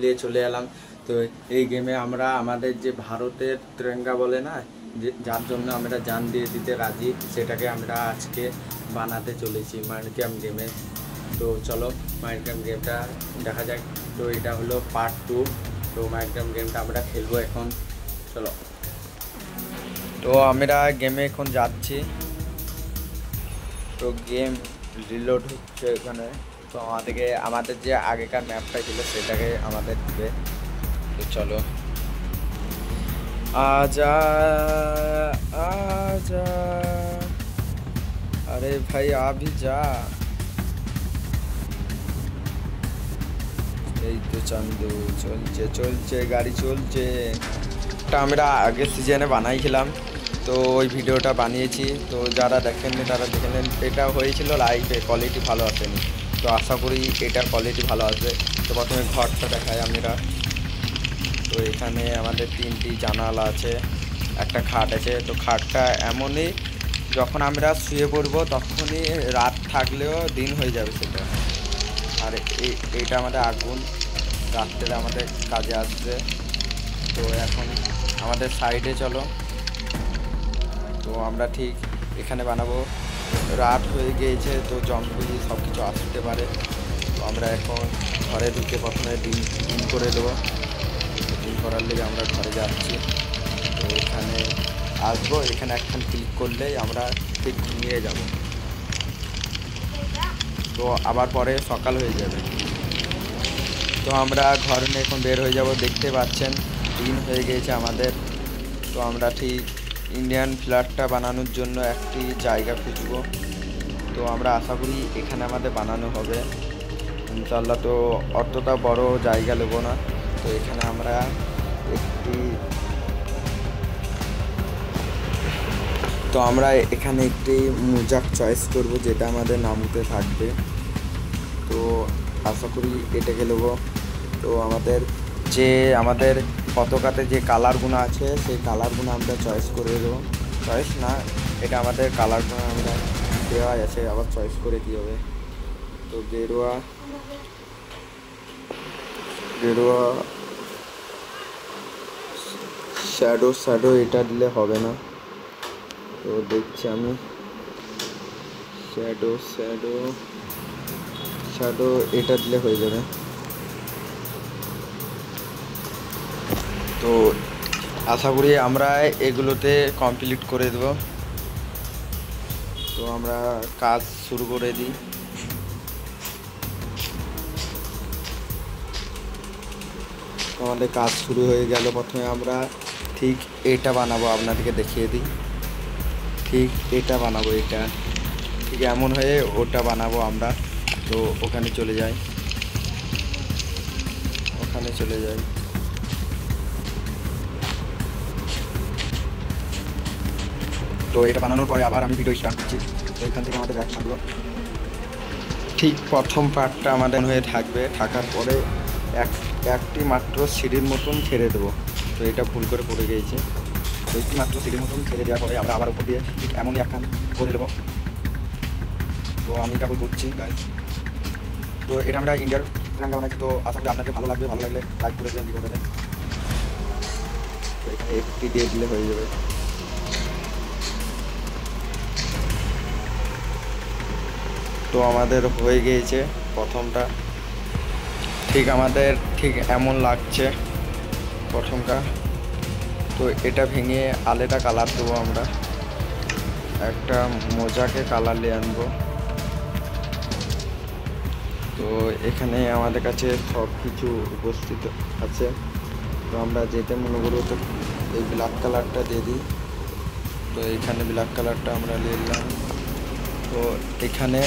নিয়ে চলে এলাম। তো এই গেমে আমরা আমাদের যে ভারতের তিরঙ্গা বলে না, যে যার জন্য আমরা জান দিয়ে দিতে রাজি, সেটাকে আমরা আজকে বানাতে চলেছি মাইনক্রাফট গেমে। তো চলো মাইনক্রাফট গেমটা দেখা যাক। তো এটা হলো পার্ট 2। তো মাইনক্রাফট গেমটা আমরা খেলবো এখন। চলো, তো আমরা গেমে এখন যাচ্ছি। তো গেম রিলোড হচ্ছে এখানে। তো আমাদের যে আগেকার ম্যাপটা ছিল সেটাকে আমাদের দিবে। তো চলো, आजा आजा, अरे भाई आ भी जा। এই তো চান্দু চলছে চলছে গাড়ি চলছে। এটা আমরা আগের সিজনে বানাইছিলাম, তো ওই ভিডিওটা বানিয়েছি। তো যারা দেখেননি তারা দেখে নেন। এটা হয়েছিল লাইভে, কোয়ালিটি ভালো আসেনি। তো আশা করি এটার কোয়ালিটি ভালো আসবে। তো প্রথমে ঘরটা দেখাই আমরা। তো এখানে আমাদের 3টি জানালা আছে, একটা খাট আছে। তো খাটটা এমনই, যখন আমরা শুয়ে পড়বো তখনই রাত থাকলেও দিন হয়ে যাবে সেটা। আর এইটা আমাদের আগুন, রাত্রে আমাদের কাজে আসবে। তো এখন আমাদের সাইডে চলো। তো আমরা ঠিক এখানে বানাবো। রাত হয়ে গিয়েছে, তো জঙ্গলি সব কিছু আসতে পারে। তো আমরা এখন ঘরে ঢুকে প্রথমে ডিম করে দেবো। ডিম করার লেগে আমরা ঘরে যাচ্ছি। তো এখানে আসবো, এখানে একখান ক্লিক করলেই আমরা ঠিক ঘুমিয়ে যাব। তো আবার পরে সকাল হয়ে যাবে। তো আমরা ঘর নিয়ে এখন বের হয়ে যাব। দেখতে পাচ্ছেন দিন হয়ে গিয়েছে আমাদের। তো আমরা ঠিক ইন্ডিয়ান ফ্ল্যাটটা বানানোর জন্য একটি জায়গা খুঁজব। তো আমরা আশা করি এখানে আমাদের বানানো হবে ইনশাল্লাহ। তো অতটা বড় জায়গা নেব না। তো এখানে আমরা একটি মোজাক চয়েস করব, যেটা আমাদের নামতে থাকবে। তো আশা করি এটাকে নেব। তো আমাদের পতাকাতে যে কালারগুলো আছে সেই কালারগুলো আমরা চয়েস করে দেবো। চয়েস না, এটা আমাদের কালারগুলো আমরা দেওয়া আছে, আবার চয়েস করে কী হবে। তো গেরুয়া শ্যাডো এটা দিলে হবে না। তো দেখছি আমি শ্যাডো এটা দিলে হয়ে যাবে। তো আশা করি আমরা এগুলোতে কমপ্লিট করে দেব। তো আমরা কাজ শুরু করে দিই। আমাদের কাজ শুরু হয়ে গেল। প্রথমে আমরা ঠিক এটা বানাবো, আপনাদেরকে দেখিয়ে দিই। ঠিক এটা বানাবো, এটা ঠিক এমন হয়ে ওটা বানাবো আমরা। তো ওখানে চলে যাই। তো এটা বানানোর পরে আবার আমি ভিডিও স্টার্ট করছি। তো এখান থেকে আমাদের ব্যাক থাকলো। ঠিক প্রথম পার্টটা আমাদের হয়ে থাকবে। থাকার পরে একটি মাত্র সিঁড়ির মতন ছেড়ে দেবো। তো এটা ভুল করে পড়ে গিয়েছে। তো একটি মাত্র সিঁড়ির মতন ছেড়ে দেওয়ার পরে আমরা আবার উপর দিয়ে ঠিক এমনই একখান করে দেবো। তো আমি এটা করছি গাইস। তো এটা আমরা ইন্ডিয়ার তিরঙ্গা বানাচ্ছি। তো আশা করি আপনাকে ভালো লাগবে। ভালো লাগলে লাইক করে দেবেন ভিডিওটাতে। তো এখানে একটি দিয়ে দিলে হয়ে যাবে। তো আমাদের হয়ে গিয়েছে প্রথমটা। ঠিক আমাদের ঠিক এমন লাগছে প্রথমটা। তো এটা ভেঙে আলেটা কালার দেবো আমরা। একটা মোজাকে কালার নিয়ে আনবো। তো এখানে আমাদের কাছে সব কিছু উপস্থিত আছে। তো আমরা যেটা মনে করবো, তো এই ব্ল্যাক কালারটা দিয়ে দিই। তো এখানে ব্ল্যাক কালারটা আমরা নিয়ে নিলাম। তো এখানে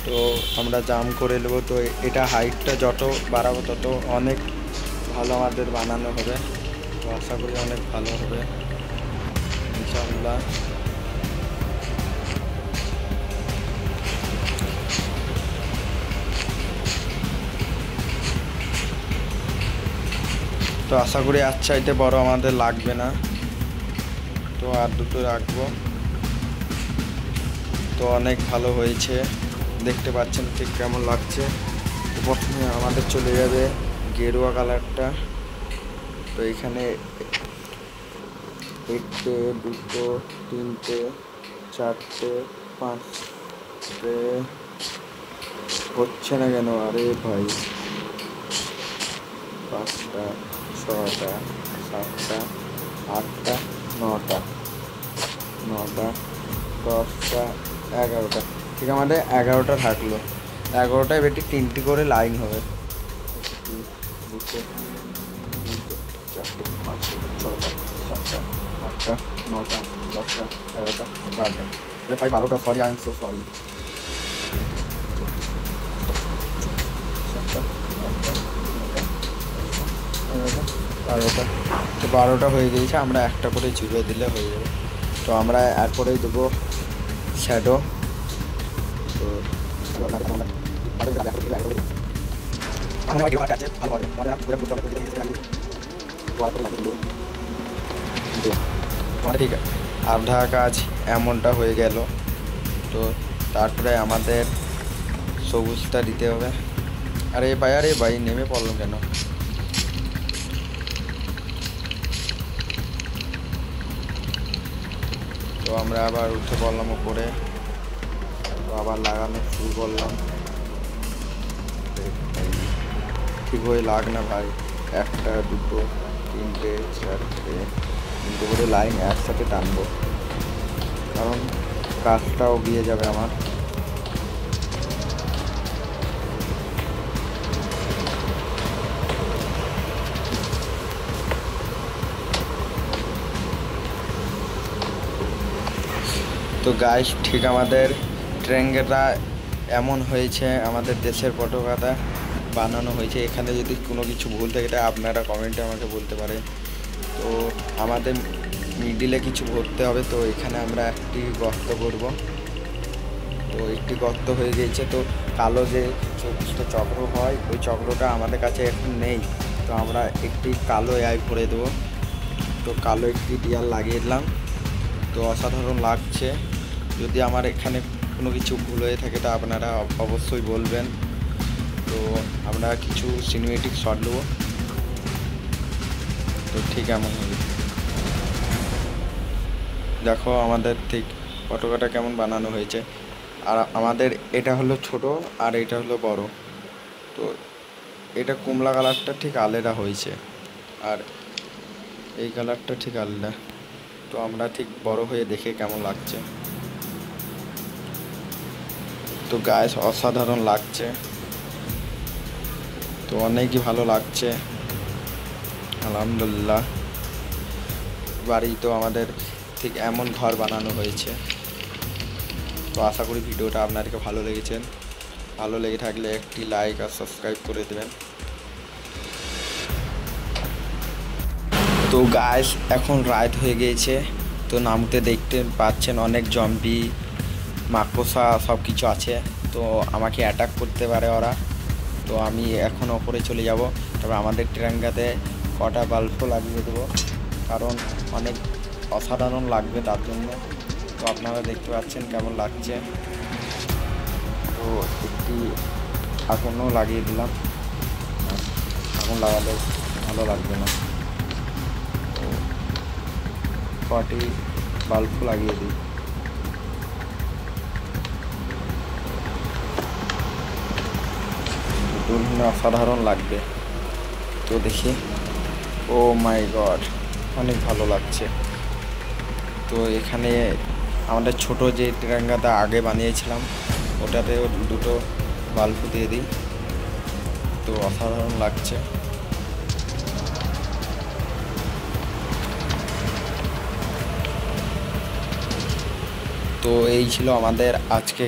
তো আমরা জাম করে নেব। তো এটা হাইটটা যত বাড়াবো তত অনেক ভালো আমাদের বানানো হবে। তো আশা করি অনেক ভালো হবে ইনশাআল্লাহ। তো আশা করি আর চাইতে বড় আমাদের লাগবে না। তো আর দুটো রাখবো। তো অনেক ভালো হয়েছে, দেখতে পাচ্ছেন ঠিক কেমন লাগছে। তো প্রথমে আমাদের চলে যাবে গেরুয়া কালারটা। তো এখানে 1টে 2টো 3টে 4টে 5টে হচ্ছে না কেন? আরে ভাই 5টা 6টা 7টা 8টা 9টা 10টা 11টা। ঠিক আমাদের 11টা থাকলো। 11টায় বেটি 3টি করে লাইন হবে। 2 3 4 5 6 7 8টা 9টা 10টা 11টা 12টা। अरे भाई 12টা, sorry I am so sorry. 7টা 8টা 9টা 11টা 12টা। তো 12টা হয়ে গিয়েছে, আমরা একটা করে চিপে দিলে হয়ে যাবে। তো আমরা এরপরেই দেবো শ্যাডো। তো ঠিক আছে, আধা কাজ এমনটা হয়ে গেল। তো তারপরে আমাদের সবুজটা দিতে হবে। আরে ভাই নেমে পড়লাম কেন? তো আমরা আবার উঠে পড়লাম উপরে। তো আবার লাগানো শুরু করলাম। ঠিক হয়ে লাগ না ভাই। 1টা 2টো 3টে 4টে 3টে করে লাইন একসাথে টানবো, কারণ কাজটাও গিয়ে যাবে আমার। তো গাইস ঠিক আমাদের ট্রেঙ্গেটা এমন হয়েছে, আমাদের দেশের পতাকাটা বানানো হয়েছে। এখানে যদি কোনো কিছু ভুল থাকে এটা আপনারা কমেন্টে আমাকে বলতে পারেন। তো আমাদের মিডিলে কিছু ভরতে হবে। তো এখানে আমরা একটি গর্ত করব। তো একটি গর্ত হয়ে গিয়েছে। তো কালো যে চক্র হয় ওই চক্রটা আমাদের কাছে এখন নেই। তো আমরা একটি কালো ভরে দেবো। তো কালো একটি ডিয়াল লাগিয়ে দিলাম। তো অসাধারণ লাগছে। যদি আমার এখানে কোনো কিছু ভুল হয়ে থাকে তা আপনারা অবশ্যই বলবেন। তো আমরা কিছু সিনেমেটিক শট নেবো। তো ঠিক এমন হবে, দেখো আমাদের ঠিক পতাকাটা কেমন বানানো হয়েছে। আর আমাদের এটা হলো ছোট আর এটা হলো বড়। তো এটা কমলা কালারটা ঠিক আলাদা হয়েছে আর এই কালারটা ঠিক আলাদা। তো আমরা ঠিক বড় হয়ে দেখে কেমন লাগছে। তো গাইস অসাধারণ লাগছে। তো অনেকই ভালো লাগছে আলহামদুলিল্লাহ। বাড়ি তো আমাদের ঠিক এমন ঘর বানানো হয়েছে। তো আশা করি ভিডিওটা আপনাদেরকে ভালো লেগেছে। ভালো লেগে থাকলে একটি লাইক আর সাবস্ক্রাইব করে দেবেন। তো গাইস এখন রাত হয়ে গিয়েছে। তো নামতে দেখতে পাচ্ছেন অনেক জম্বি মাকড়সা সব কিছু আছে। তো আমাকে অ্যাটাক করতে পারে ওরা। তো আমি এখন ওপরে চলে যাব। তবে আমাদের ট্রেঙ্গাতে কটা বাল্বও লাগিয়ে দেবো, কারণ অনেক অসাধারণ লাগবে তার জন্য। তো আপনারা দেখতে পাচ্ছেন কেমন লাগছে। তো একটি আগুনও লাগিয়ে দিলাম, আগুন লাগালে ভালো লাগবে না। তো কটি বাল্বও লাগিয়ে দিই। অসাধারণ লাগবে। তো দেখি, ও মাই গড অনেক ভালো লাগছে। তো এখানে আমাদের ছোট যে তিরঙ্গাটা আগে বানিয়েছিলাম ওটাতেও 2টো বাল্ব দিয়ে দিই। তো অসাধারণ লাগছে। তো এই ছিল আমাদের আজকে